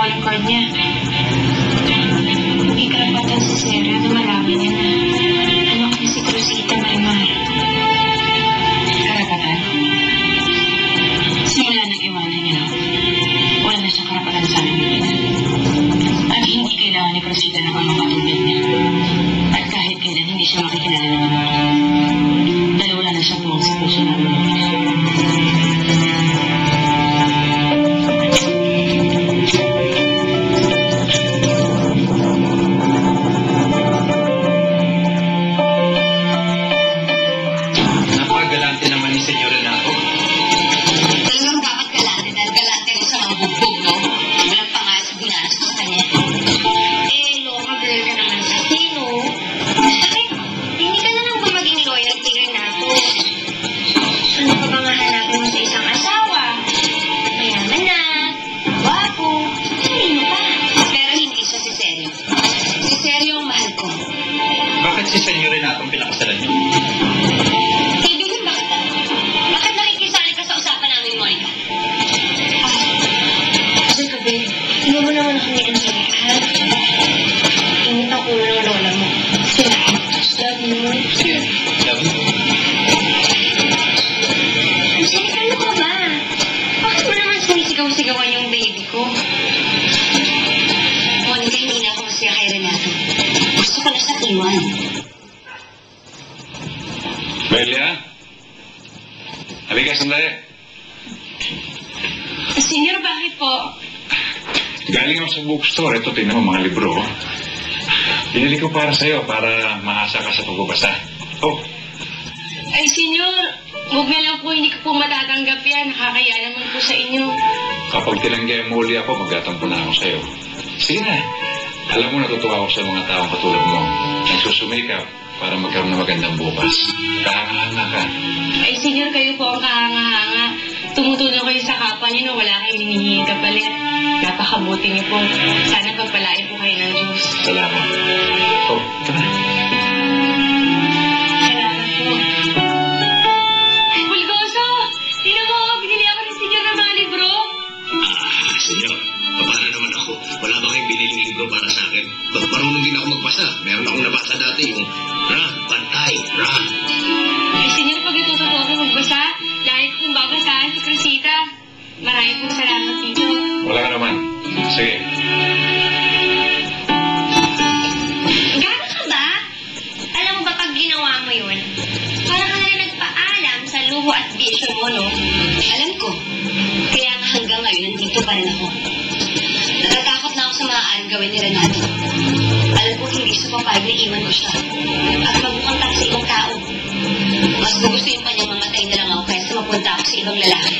record niya. May karapatan si Sarah na malaman niya na anak niya si Cruzita Marimar. Karapatan? Simula nang iwanan niya ako, wala na siyang karapatan sa amin. At hindi kailangan ni Cruzita ng mga katulad niya. At kahit kailan hindi siya makikilala naman ako. Dahil wala na siyang buwang sa puso namin. Napagalante naman ni Senyor Renato. Talagang dapat galante dahil galante ko sa mga bugbog, no? Walang pangalas sa binanas ko sa kanya. Loka girl ka naman kasi, no? Bakit? Hindi ka na lang ba maging loyal kay Renato? Ano pa bang hahanapin mo sa isang asawa? Mayaman na, gwapo, kanino pa? Pero hindi siya si Sergio. Si Sergio ang mahal ko. Bakit si Senyor Renato ang pinakasalan niyo? Kaibigan, bakit nakikisali ka sa usapan namin, Monica? Kasi kabe, tingnan mo naman ako ni Angelica, ha? Init ang ulo ng lola mo. Love you. Love you. Angelica, ano ka ba? Bakit mo naman sumisigaw-sigawan yung baby ko? Monica, hindi na ako masaya kay Renato. Gusto ko na sa iwan. Belia? Halika, sandali. Senior, bakit po? Galing ako sa bookstore. Ito, tingnan mo mga libro. Pinili ko para sa'yo, para maasa ka sa pagbabasa. Oh, Ay, senyor, huwag na lang po, hindi ko po matatanggap yan. Nakakaya naman po sa inyo. kapag tinanggay mo uli ako, magtatampo na ako sa'yo. Sige na. Alam mo, natutuwa ako sa mga taong katulad mo. Nagsusumikap para magkaroon ng magandang bukas. Kahanga-hanga ka. Ay, senyor, kayo po ang kahanga-hanga. Tumutulong kayo sa kapwa niyo na wala kayong hinihinging kapalit. Napakabuti niyo po. Sana pagpalain po kayo ng Diyos. Salamat. Oh, ito na. Salamat po. Ay, Bulgoso! Tingnan mo, binili ako ng senyor ng mga libro. Senyor, paano naman ako? Wala ba kayong biniling libro para sa akin? Marunong din ako magbasa. Meron akong nabasa dati yung Run, Pantay, Run. Ay, senyor, pag ituto po ako magbasa, lagi kong babasahan si Cruzita. Maraming pong salamat dito. Wala ka naman. Sige. Gano'n ka ba? Alam mo ba pag ginawa mo yun, parang ka na nagpaalam sa luho at bisyo mo, no? Alam ko. Kaya nga hanggang ngayon, nandito pa rin ako. Natatakot na ako sa maaaring gawin ni Renato. Alam ko hindi siya papayag na iwan ko siya. At magmukhang tayo sa ibang tao. Mas gugustuhin pa niya mamatay na lang ako kaysa mapunta ako sa ibang lalaki.